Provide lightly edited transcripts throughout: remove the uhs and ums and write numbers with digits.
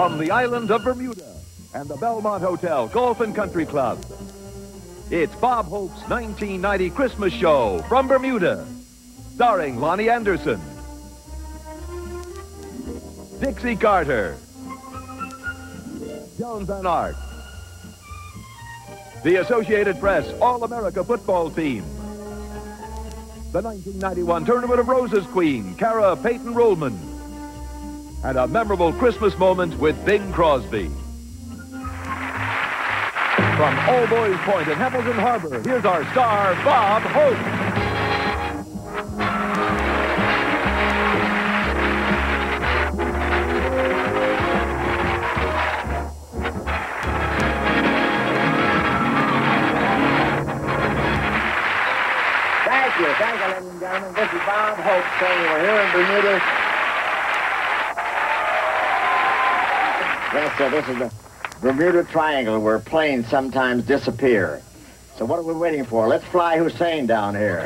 from the island of Bermuda and the Belmont Hotel Golf and Country Club. It's Bob Hope's 1990 Christmas show from Bermuda, starring Loni Anderson, Dixie Carter, Joan Van Ark, the Associated Press All-America football team, the 1991 Tournament of Roses queen, Cara Peyton Rollman, and a memorable Christmas moment with Bing Crosby. From Albuoy Point in Hamilton Harbor, here's our star, Bob Hope. Thank you, ladies and gentlemen. This is Bob Hope saying we're here in Bermuda. Yes, sir, this is the Bermuda Triangle where planes sometimes disappear. So what are we waiting for? Let's fly Hussein down here.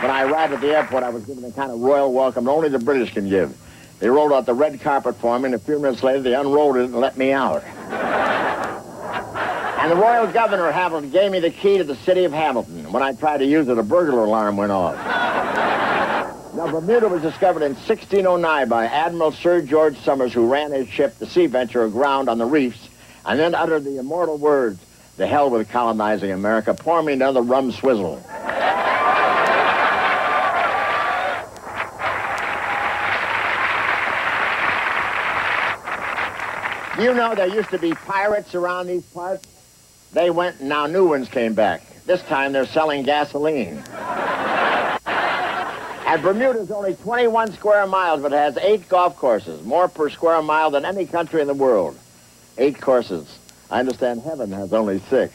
When I arrived at the airport, I was given the kind of royal welcome only the British can give. They rolled out the red carpet for me, and a few minutes later, they unrolled it and let me out. And the royal governor of Hamilton gave me the key to the city of Hamilton. When I tried to use it, a burglar alarm went off. Now, Bermuda was discovered in 1609 by Admiral Sir George Somers, who ran his ship, the Sea Venture, aground on the reefs, and then uttered the immortal words, "The hell with colonizing America, pour me another rum swizzle." You know there used to be pirates around these parts? They went and now new ones came back. This time they're selling gasoline. And Bermuda's only 21 square miles, but it has 8 golf courses, more per square mile than any country in the world. 8 courses. I understand heaven has only 6.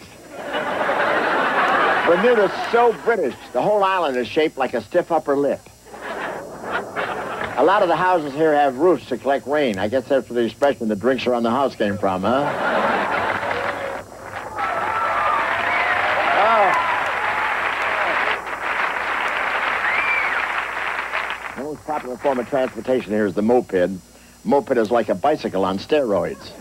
Bermuda's so British, the whole island is shaped like a stiff upper lip. A lot of the houses here have roofs to collect rain. I guess that's where the expression "the drinks around the house" came from, huh? The most popular form of transportation here is the moped. Moped is like a bicycle on steroids.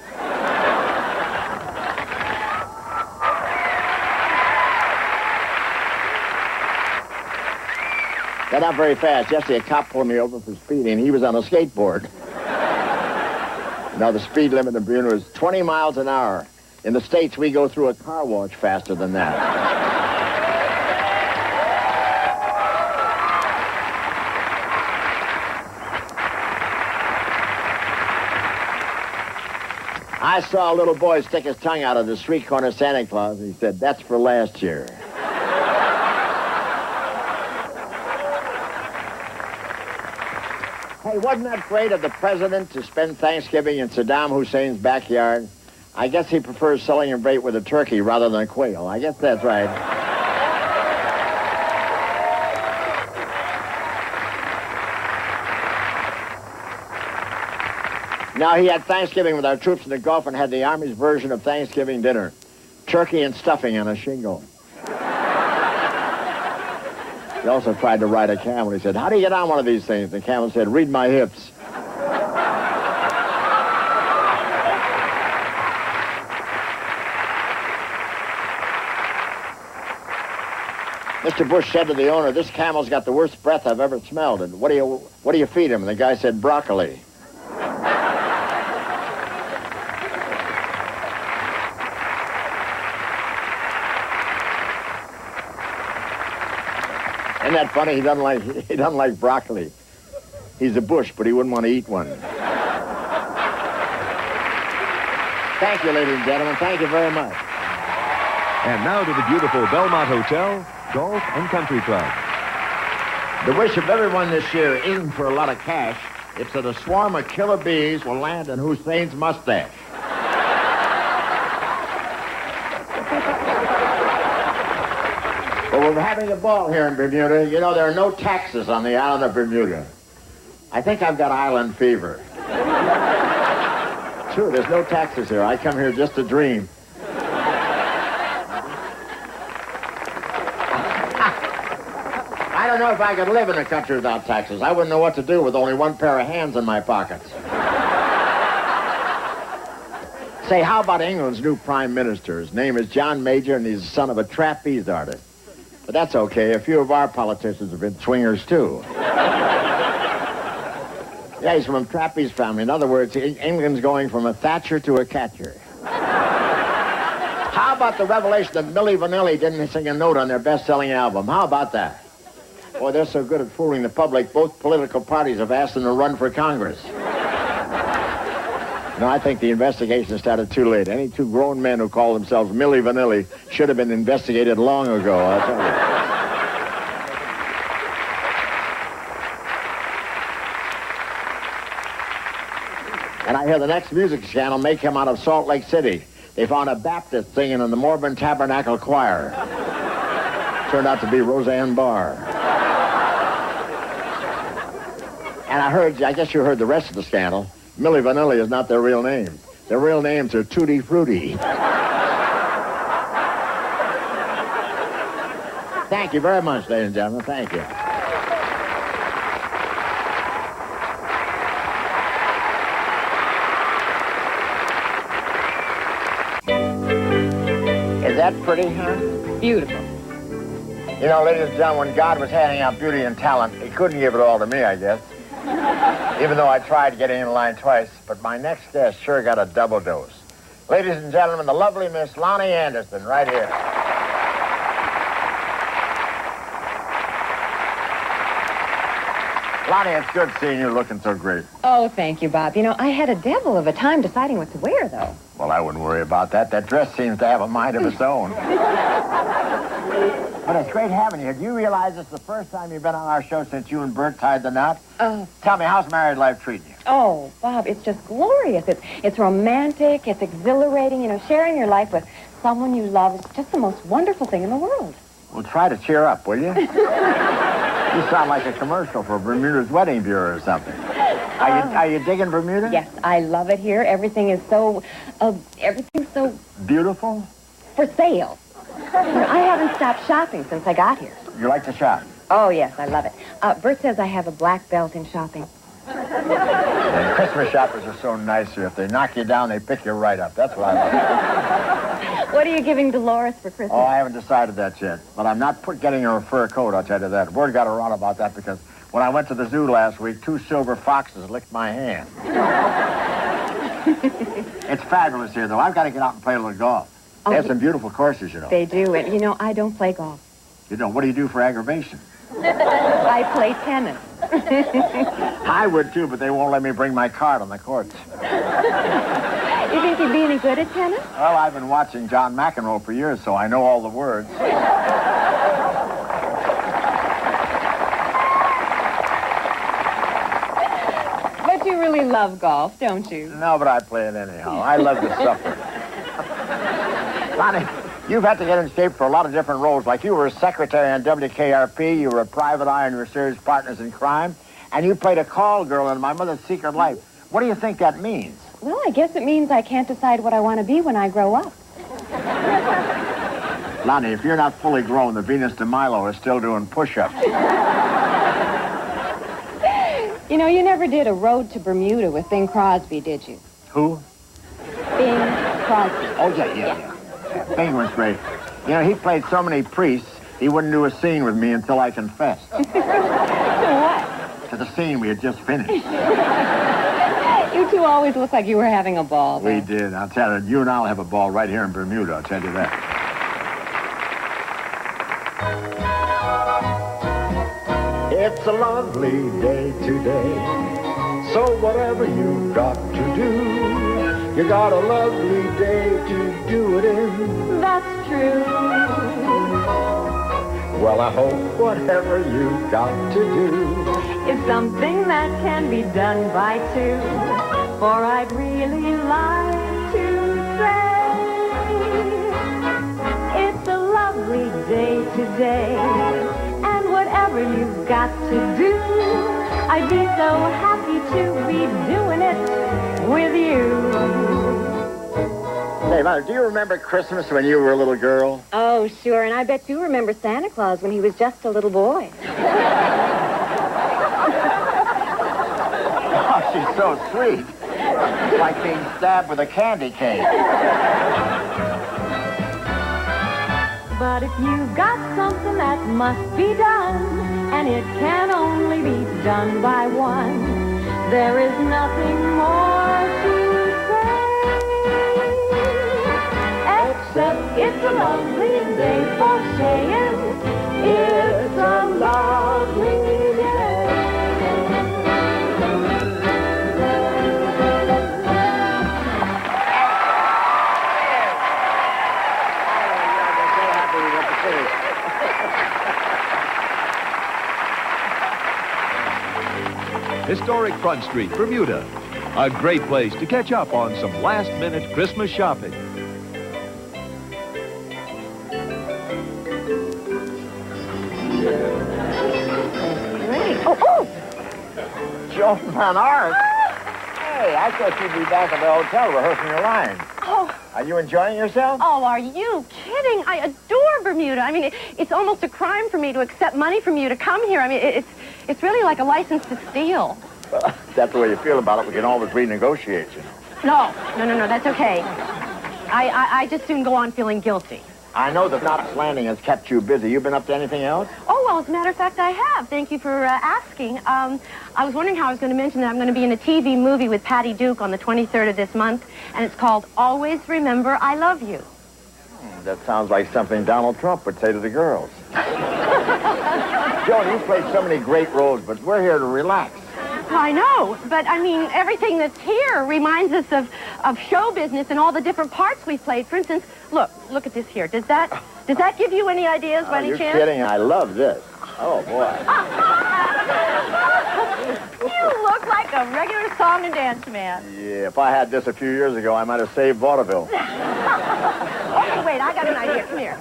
Got up very fast. Yesterday, a cop pulled me over for speeding. He was on a skateboard. Now, the speed limit in Bermuda is 20 miles an hour. In the States, we go through a car wash faster than that. I saw a little boy stick his tongue out of the street corner Santa Claus, and he said, "That's for last year." Hey, wasn't that great of the president to spend Thanksgiving in Saddam Hussein's backyard? I guess he prefers celebrating with a turkey rather than a quail. I guess that's right. Now, he had Thanksgiving with our troops in the Gulf and had the Army's version of Thanksgiving dinner. Turkey and stuffing on a shingle. He also tried to ride a camel. He said, "How do you get on one of these things?" The camel said, "Read my hips." Mr. Bush said to the owner, "This camel's got the worst breath I've ever smelled. And what do you feed him?" And the guy said, "Broccoli." Isn't that funny? He doesn't like broccoli. He's a Bush, but he wouldn't want to eat one. Thank you, ladies and gentlemen. Thank you very much. And now to the beautiful Belmont Hotel Golf and Country Club. The wish of everyone this year isn't for a lot of cash. It's that a swarm of killer bees will land on Hussein's mustache. But we're having a ball here in Bermuda. You know, there are no taxes on the island of Bermuda. I think I've got island fever. True, there's no taxes here. I come here just to dream. I don't know if I could live in a country without taxes. I wouldn't know what to do with only one pair of hands in my pockets. Say, how about England's new prime minister? His name is John Major, and he's the son of a trapeze artist. But that's okay. A few of our politicians have been swingers, too. Yeah, he's from a trapeze family. In other words, England's going from a Thatcher to a catcher. How about the revelation that Milli Vanilli didn't sing a note on their best-selling album? How about that? Boy, they're so good at fooling the public, both political parties have asked them to run for Congress. No, I think the investigation started too late. Any two grown men who call themselves Milli Vanilli should have been investigated long ago, I'll tell you. And I hear the next music scandal may come out of Salt Lake City. They found a Baptist singing in the Mormon Tabernacle Choir. Turned out to be Roseanne Barr. And I guess you heard the rest of the scandal. Milli Vanilli is not their real name. Their real names are Tutti Frutti. Thank you very much, ladies and gentlemen. Thank you. Is that pretty, huh? Beautiful. You know, ladies and gentlemen, when God was handing out beauty and talent, he couldn't give it all to me, I guess. Even though I tried getting in line twice, but my next guest sure got a double dose. Ladies and gentlemen, the lovely Miss Loni Anderson, right here. Loni, it's good seeing you looking so great. Oh, thank you, Bob. You know, I had a devil of a time deciding what to wear, though. Well, I wouldn't worry about that. That dress seems to have a mind of its own. But it's great having you. Do you realize it's the first time you've been on our show since you and Bert tied the knot? Tell me, how's married life treating you? Oh, Bob, it's just glorious. It's romantic. It's exhilarating. You know, sharing your life with someone you love is just the most wonderful thing in the world. Well, try to cheer up, will you? You sound like a commercial for Bermuda's Wedding Bureau or something. Are you digging Bermuda? Yes, I love it here. Everything's so beautiful? For sale. I haven't stopped shopping since I got here. You like to shop? Oh, yes, I love it. Bert says I have a black belt in shopping. And Christmas shoppers are so nice here. If they knock you down, they pick you right up. That's what I love. What are you giving Dolores for Christmas? Oh, I haven't decided that yet. But I'm not getting her a fur coat, I'll tell you that. Word got around about that because when I went to the zoo last week, 2 silver foxes licked my hand. It's fabulous here, though. I've got to get out and play a little golf. They have some beautiful courses, you know. They do. And, you know, I don't play golf. You don't? What do you do for aggravation? I play tennis. I would, too, but they won't let me bring my cart on the courts. You think you'd be any good at tennis? Well, I've been watching John McEnroe for years, so I know all the words. But you really love golf, don't you? No, but I play it anyhow. I love to suffer. Loni, you've had to get in shape for a lot of different roles. Like you were a secretary on WKRP, you were a private eye on your series Partners in Crime, and you played a call girl in My Mother's Secret Life. What do you think that means? Well, I guess it means I can't decide what I want to be when I grow up. Loni, if you're not fully grown, the Venus de Milo is still doing push-ups. You know, you never did a Road to Bermuda with Bing Crosby, did you? Who? Bing Crosby. Oh, yeah. Bing was great. You know, he played so many priests, he wouldn't do a scene with me until I confessed. To what? To the scene we had just finished. You two always look like you were having a ball, though. We did. I'll tell you, you and I'll have a ball right here in Bermuda, I'll tell you that. It's a lovely day today, so whatever you've got to do, you got a lovely day to do it in. That's true. Well, I hope whatever you've got to do is something that can be done by two. For I'd really like to say it's a lovely day today. And whatever you've got to do, I'd be so happy to be doing it with you. Say, Mother, do you remember Christmas when you were a little girl? Oh, sure, and I bet you remember Santa Claus when he was just a little boy. Oh, she's so sweet. It's like being stabbed with a candy cane. But if you've got something that must be done, and it can only be done by one, there is nothing more to say, except it's a lovely day for saying, it's a lovely day. Historic Front Street, Bermuda. A great place to catch up on some last-minute Christmas shopping. Great. Oh! Joan Van Ark. Hey, I thought you'd be back at the hotel rehearsing your lines. Oh, Are you enjoying yourself? oh, are you kidding? I adore Bermuda. I mean, it's almost a crime for me to accept money from you to come here. I mean, it's really like a license to steal. Well, if that's the way you feel about it, we can always renegotiate, you know. No, that's okay. I just soon go on feeling guilty. I know that Knott's Landing has kept you busy. You been up to anything else? Oh, well, as a matter of fact, I have. Thank you for asking. I was wondering how I was going to mention that I'm going to be in a TV movie with Patty Duke on the 23rd of this month, and it's called Always Remember I Love You. That sounds like something Donald Trump would say to the girls. Joan, you've played so many great roles, but we're here to relax. Well, I know, but I mean, everything that's here reminds us of show business and all the different parts we've played. For instance, look at this here. Does that give you any ideas by any You're chance? kidding. I love this. Oh, boy. You look like a regular song and dance man. Yeah, if I had this a few years ago, I might have saved vaudeville. Okay, wait, I got an idea. Come here.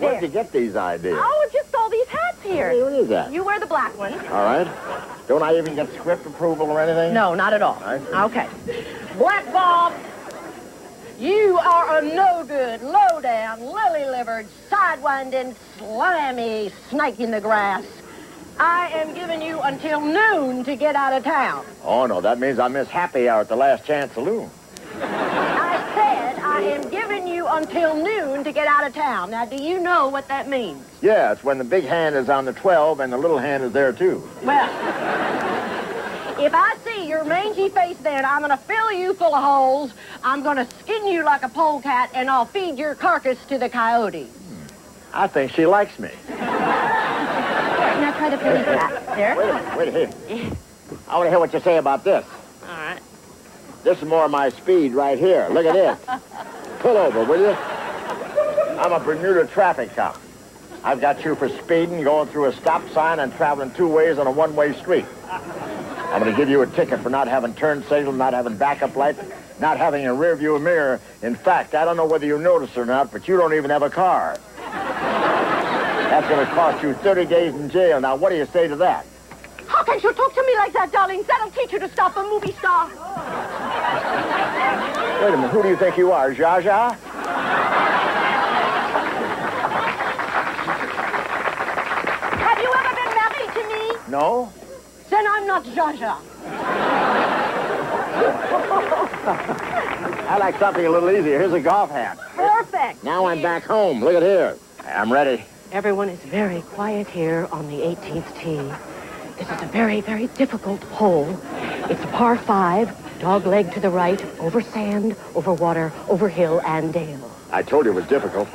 Where'd you get these ideas? Oh, just all these hats here. Hey, what is that? You wear the black one. All right. Don't I even get script approval or anything? No, not at all. I see. Okay. Black Bob, you are a no-good, low-down, lily-livered, sidewinding, slimy snake in the grass. I am giving you until noon to get out of town. Oh, no, that means I miss happy hour at the Last Chance Saloon. I said I am giving you until noon to get out of town. Now, do you know what that means? Yeah, it's when the big hand is on the 12 and the little hand is there, too. Well, if I see your mangy face then, I'm going to fill you full of holes, I'm going to skin you like a polecat, and I'll feed your carcass to the coyotes. I think she likes me. Now, try the police hat. There. Wait here. I want to hear what you say about this. All right. This is more my speed right here. Look at this. Pull over, will you? I'm a Bermuda traffic cop. I've got you for speeding, going through a stop sign, and traveling two ways on a one-way street. I'm going to give you a ticket for not having turn signal, not having backup lights, not having a rear-view mirror. In fact, I don't know whether you noticed or not, but you don't even have a car. That's going to cost you 30 days in jail. Now, what do you say to that? How can you talk to me like that, darling? That'll teach you to stop a movie star. Wait a minute, who do you think you are, Zsa Zsa? Have you ever been married to me? No? Then I'm not Zsa Zsa. I like something a little easier. Here's a golf hat. Perfect. Now I'm back home. Look at here. I'm ready. Everyone is very quiet here on the 18th tee. This is a very, very difficult hole. It's a par 5, dog leg to the right, over sand, over water, over hill and dale. I told you it was difficult.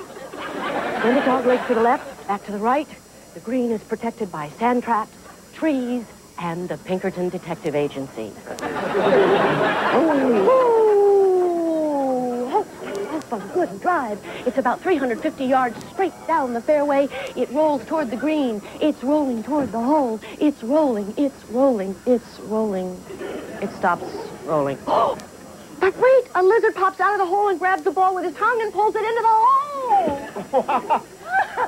Then the dog leg to the left, back to the right. The green is protected by sand traps, trees, and the Pinkerton Detective Agency. A good drive. It's about 350 yards straight down the fairway. It rolls toward the green. It's rolling toward the hole. It's rolling. It's rolling. It's rolling. It stops rolling. Oh! But wait! A lizard pops out of the hole and grabs the ball with his tongue and pulls it into the hole.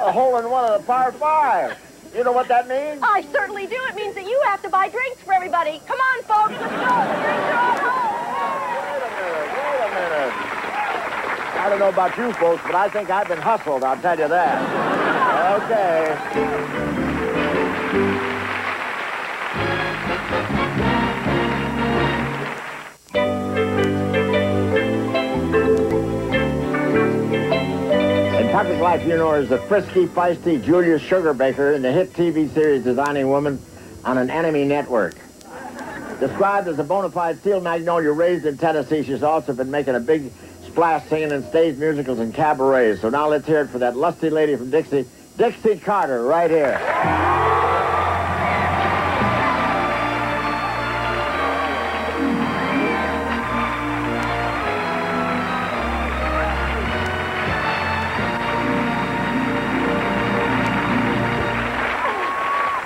A hole in one of the par 5. You know what that means? I certainly do. It means that you have to buy drinks for everybody. Come on, folks. Let's go. Drinks are on hold. Wait a minute. I don't know about you folks, but I think I've been hustled, I'll tell you that. Okay. In public life, you know her as the frisky, feisty Julia Sugarbaker in the hit TV series Designing Woman on an enemy network. Described as a bona fide steel magnolia raised in Tennessee, she's also been making a big splash singing in stage musicals and cabarets. So now let's hear it for that lusty lady from Dixie, Dixie Carter, right here.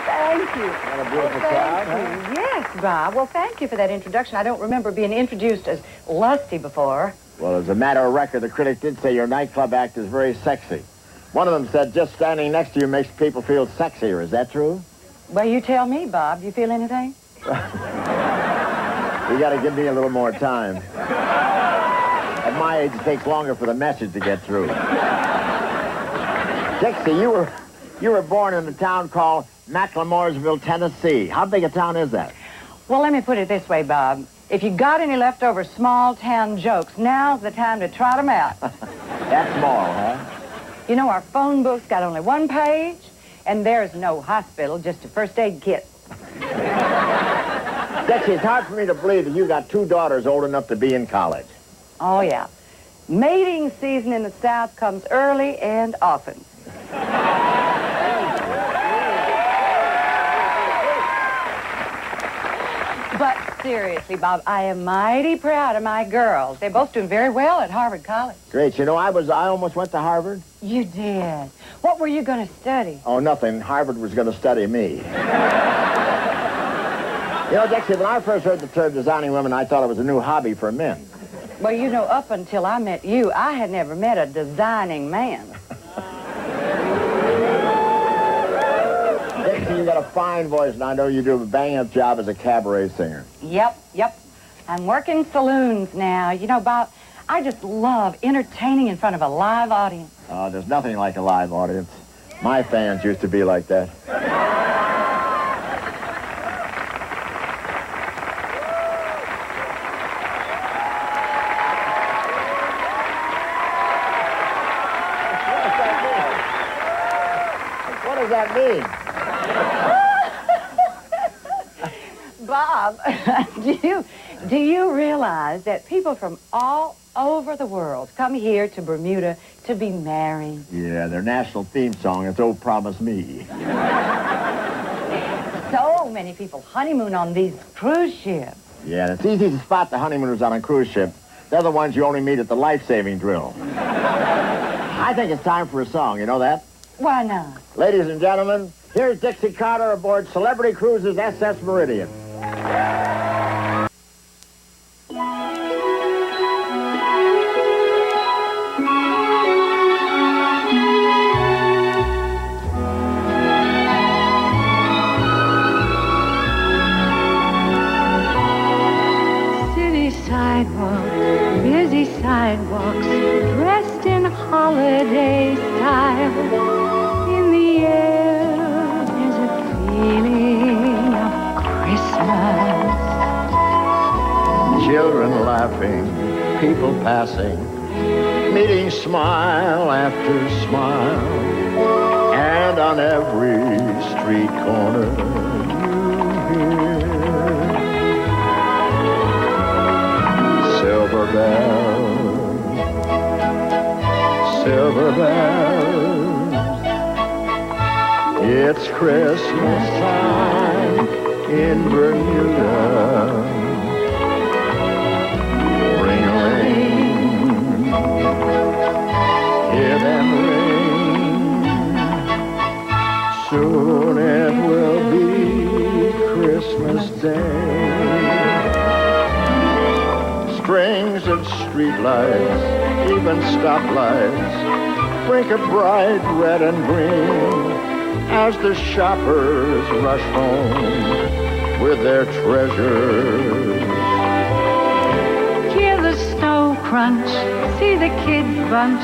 Thank you. What a beautiful crowd, huh? Yes, Bob. Well, thank you for that introduction. I don't remember being introduced as lusty before. Well, as a matter of record, the critic did say your nightclub act is very sexy. One of them said just standing next to you makes people feel sexier. Is that true? Well, you tell me, Bob. You feel anything? You got to give me a little more time. At my age, it takes longer for the message to get through. Dixie, you were born in a town called McLemoresville, Tennessee. How big a town is that? Well, let me put it this way, Bob. If you got any leftover small-town jokes, now's the time to trot them out. That's small, huh? You know, our phone book's got only one page, and there's no hospital, just a first aid kit. Dixie, it's hard for me to believe that you got two daughters old enough to be in college. Oh, yeah. Mating season in the South comes early and often. But seriously, Bob, I am mighty proud of my girls. They're both doing very well at Harvard College. Great. You know, I almost went to Harvard. You did. What were you going to study? Oh, nothing. Harvard was going to study me. You know, Dixie, when I first heard the term designing women, I thought it was a new hobby for men. Well, you know, up until I met you, I had never met a designing man. Dixie, you got a fine voice, and I know you do a bang-up job as a cabaret singer. Yep. I'm working saloons now. You know, Bob, I just love entertaining in front of a live audience. Oh, there's nothing like a live audience. My fans used to be like that. What does that mean? Bob, do you realize that people from all over the world come here to Bermuda to be married? Yeah, their national theme song is "Oh, Promise Me." So many people honeymoon on these cruise ships. Yeah, it's easy to spot the honeymooners on a cruise ship. They're the ones you only meet at the life-saving drill. I think it's time for a song, you know that? Why not? Ladies and gentlemen, here's Dixie Carter aboard Celebrity Cruises S.S.Meridian. City sidewalks, busy sidewalks, dressed in holiday style. In the air, there's a feeling of Christmas. Children laughing, people passing, meeting smile after smile. And on every street corner you hear silver bells, silver bells. It's Christmas time in Bermuda. Ring-a-ling, hear them ring. Soon it will be Christmas Day. Strings of streetlights, even stoplights, blink a bright red and green as the shoppers rush home with their treasures. Hear the snow crunch, see the kids bunch.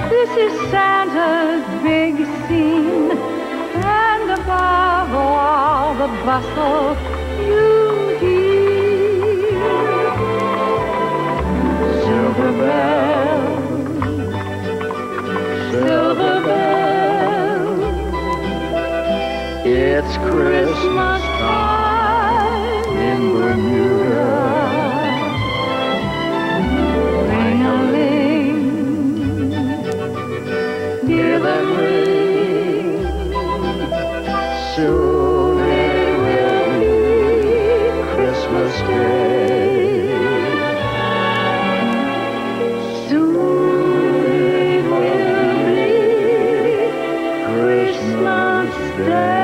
This is Santa's big scene. And above all the bustle you hear silver bells, silver bells. It's Christmas time in Bermuda. Ring-a-ling, hear them ring. Soon it will be Christmas Day. Soon it will be Christmas Day.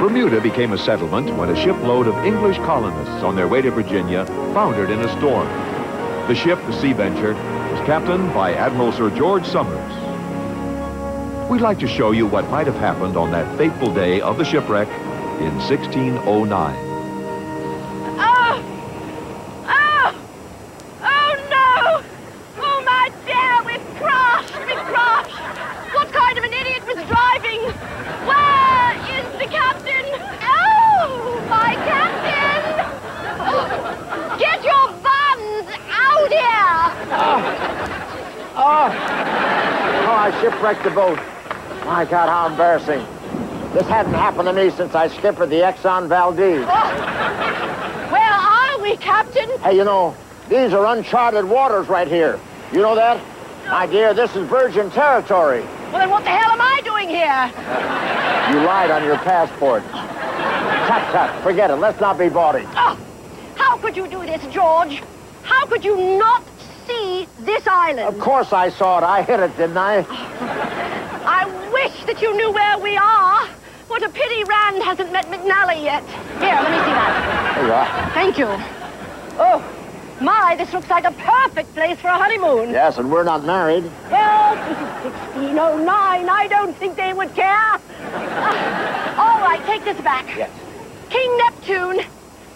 Bermuda became a settlement when a shipload of English colonists on their way to Virginia foundered in a storm. The ship, the Sea Venture, was captained by Admiral Sir George Somers. We'd like to show you what might have happened on that fateful day of the shipwreck in 1609. Oh, no! Oh, my dear, we've crashed! What kind of an idiot was driving? Where is the captain? Oh, my captain! Oh, get your buns out here! Oh, I shipwrecked the boat. My God, how embarrassing. This hadn't happened to me since I skippered the Exxon Valdez. Where are we, Captain? Hey, you know, these are uncharted waters right here. You know that? My dear, this is virgin territory. Well, then what the hell am I doing here? You lied on your passport. Tut, forget it. Let's not be bawdy. Oh, how could you do this, George? How could you not see this island? Of course I saw it. I hit it, didn't I? I wish that you knew where we are. What a pity Rand hasn't met McNally yet. Here, let me see that. There you are. Thank you. Oh, my, this looks like a perfect place for a honeymoon. Yes, and we're not married. Well, this is 1609. I don't think they would care. All right, take this back. Yes. King Neptune,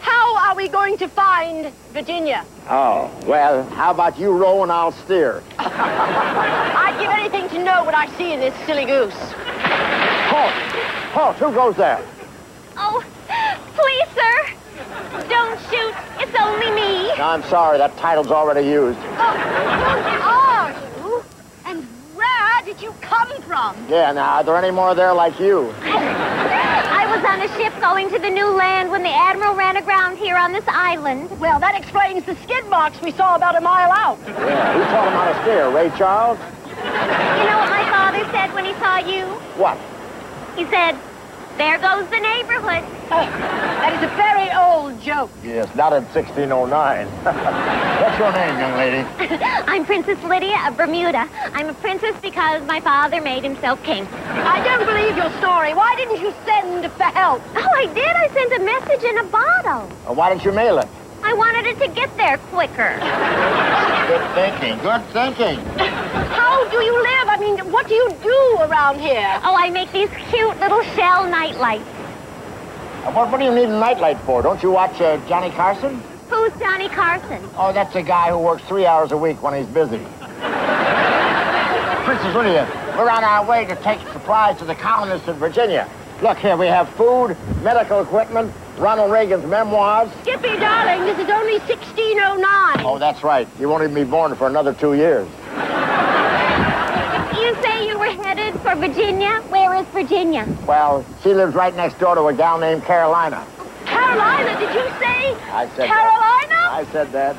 how are we going to find Virginia? Oh, well, how about you row and I'll steer? I'd give anything to know what I see in this silly goose. Halt, who goes there? Oh, please, sir. Don't shoot. It's only me. No, I'm sorry, that title's already used. Oh, who are you? And where did you come from? Yeah, now, are there any more there like you? I was on a ship going to the new land when the Admiral ran aground here on this island. Well, that explains the skid marks we saw about a mile out. Yeah, who taught him how to steer? Ray Charles? You know what my father said when he saw you? What? He said, "There goes the neighborhood." That is a very old joke. Yes, not in 1609. What's your name, young lady? I'm Princess Lydia of Bermuda. I'm a princess because my father made himself king. I don't believe your story. Why didn't you send for help? Oh, I did. I sent a message in a bottle. Why didn't you mail it? I wanted it to get there quicker. Good thinking, good thinking. How do you live? I mean, what do you do around here? Oh, I make these cute little shell night lights. What do you need a nightlight for? Don't you watch Johnny Carson? Who's Johnny Carson? Oh, that's a guy who works 3 hours a week when he's busy. Princess Lydia, we're on our way to take supplies to the colonists in Virginia. Look here, we have food, medical equipment, Ronald Reagan's memoirs. Skippy, darling, this is only 1609. Oh, that's right. You won't even be born for another 2 years. You say you were headed for Virginia? Where is Virginia? Well, she lives right next door to a gal named Carolina. Carolina, did you say? I said Carolina? that. I said that.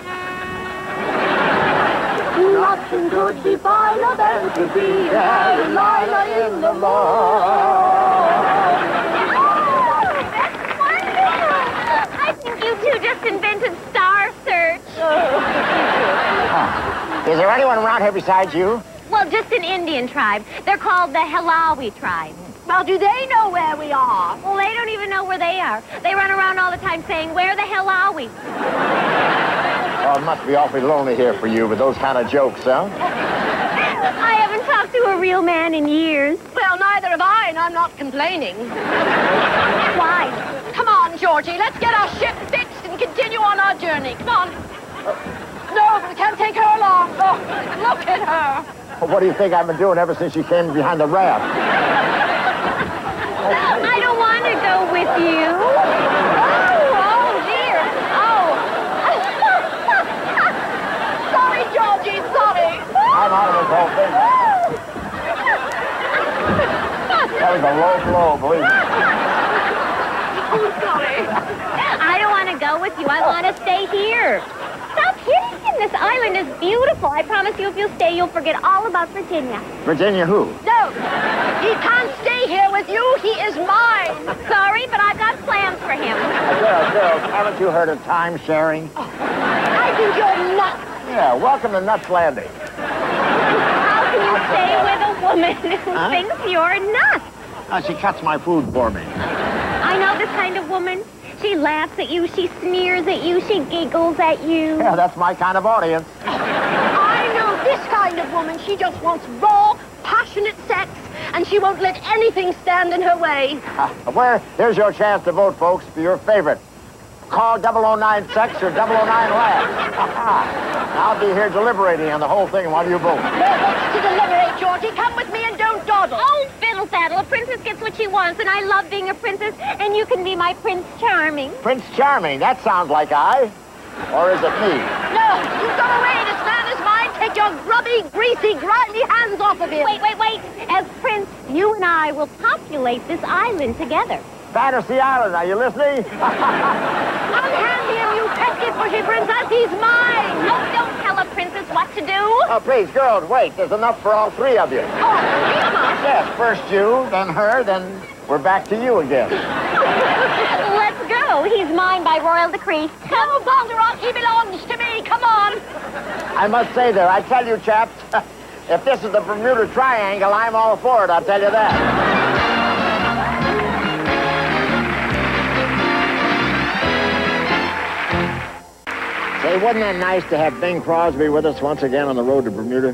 Nothing could be finer than to be Carolina in the morning. That's wonderful. I think you two just invented Star Search. Is there anyone around here besides you? Well, just an Indian tribe. They're called the Hilawi tribe. Well, do they know where we are? Well, they don't even know where they are. They run around all the time saying, "Where the hell are we?" Oh, it must be awfully lonely here for you with those kind of jokes, huh? I haven't talked to a real man in years. Well, neither have I, and I'm not complaining. Why? Come on, Georgie, let's get our ship fixed and continue on our journey. Come on. No, we can't take her along. Oh, look at her. Well, what do you think I've been doing ever since you came behind the raft? I don't want to go with you. Oh, dear. Oh. Sorry, Georgie, sorry. I'm out of this whole thing. That was a low blow, believe me. Oh, sorry. I don't want to go with you. I want to stay here. Stop hitting him. This island is beautiful. I promise you, if you stay, you'll forget all about Virginia. Virginia who? No, he can't stay here with you. He is mine. Sorry, but I've got plans for him. Girls, haven't you heard of time sharing? I think you're nuts. Yeah, welcome to Nuts Landing. How can you stay with a woman who thinks you're nuts? She cuts my food for me. I know this kind of woman. She laughs at you, she sneers at you, she giggles at you. Yeah, that's my kind of audience. I know this kind of woman. She just wants raw, passionate sex, and she won't let anything stand in her way. Here's your chance to vote, folks, for your favorite. Call 009 Sex or 009 Laugh. I'll be here deliberating on the whole thing while you vote. No votes to deliberate, Georgie. Come with me and don't dawdle. Oh, fiddle faddle, a princess gets what she wants, and I love being a princess, and you can be my Prince Charming. Prince Charming, that sounds like I. Or is it me? No, you go away. This man is mine. Take your grubby, greasy, grimy hands off of him. Wait. As Prince, you and I will populate this island together. Fantasy Island, are you listening? Unhand him, you pesky pushy princess. He's mine. Oh, don't tell a princess what to do. Oh, please, girls, wait. There's enough for all three of you. Oh, three of us? Yes, first you, then her, then we're back to you again. Let's go. He's mine by royal decree. No, Bonderock, he belongs to me. Come on. I must say, though, I tell you, chaps, if this is the Bermuda Triangle, I'm all for it, I'll tell you that. Say, wasn't that nice to have Bing Crosby with us once again on the road to Bermuda?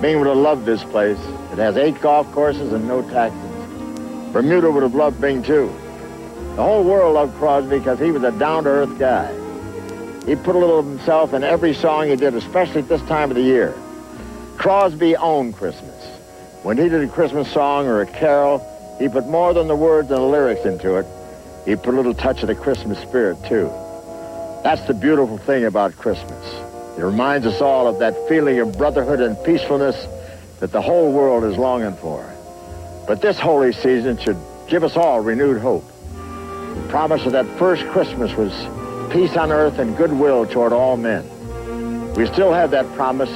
Bing would have loved this place. It has 8 golf courses and no taxes. Bermuda would have loved Bing, too. The whole world loved Crosby because he was a down-to-earth guy. He put a little of himself in every song he did, especially at this time of the year. Crosby owned Christmas. When he did a Christmas song or a carol, he put more than the words and the lyrics into it. He put a little touch of the Christmas spirit, too. That's the beautiful thing about Christmas. It reminds us all of that feeling of brotherhood and peacefulness that the whole world is longing for. But this holy season should give us all renewed hope. The promise of that first Christmas was peace on earth and goodwill toward all men. We still have that promise,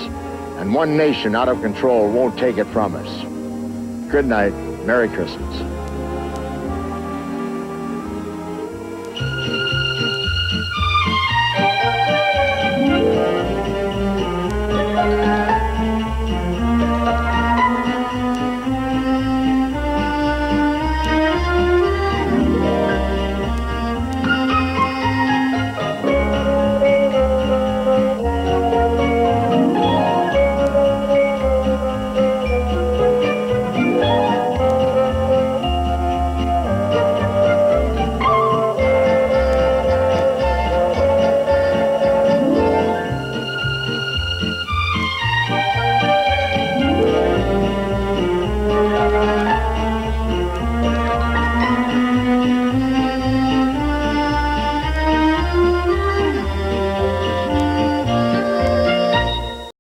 and one nation out of control won't take it from us. Good night. Merry Christmas.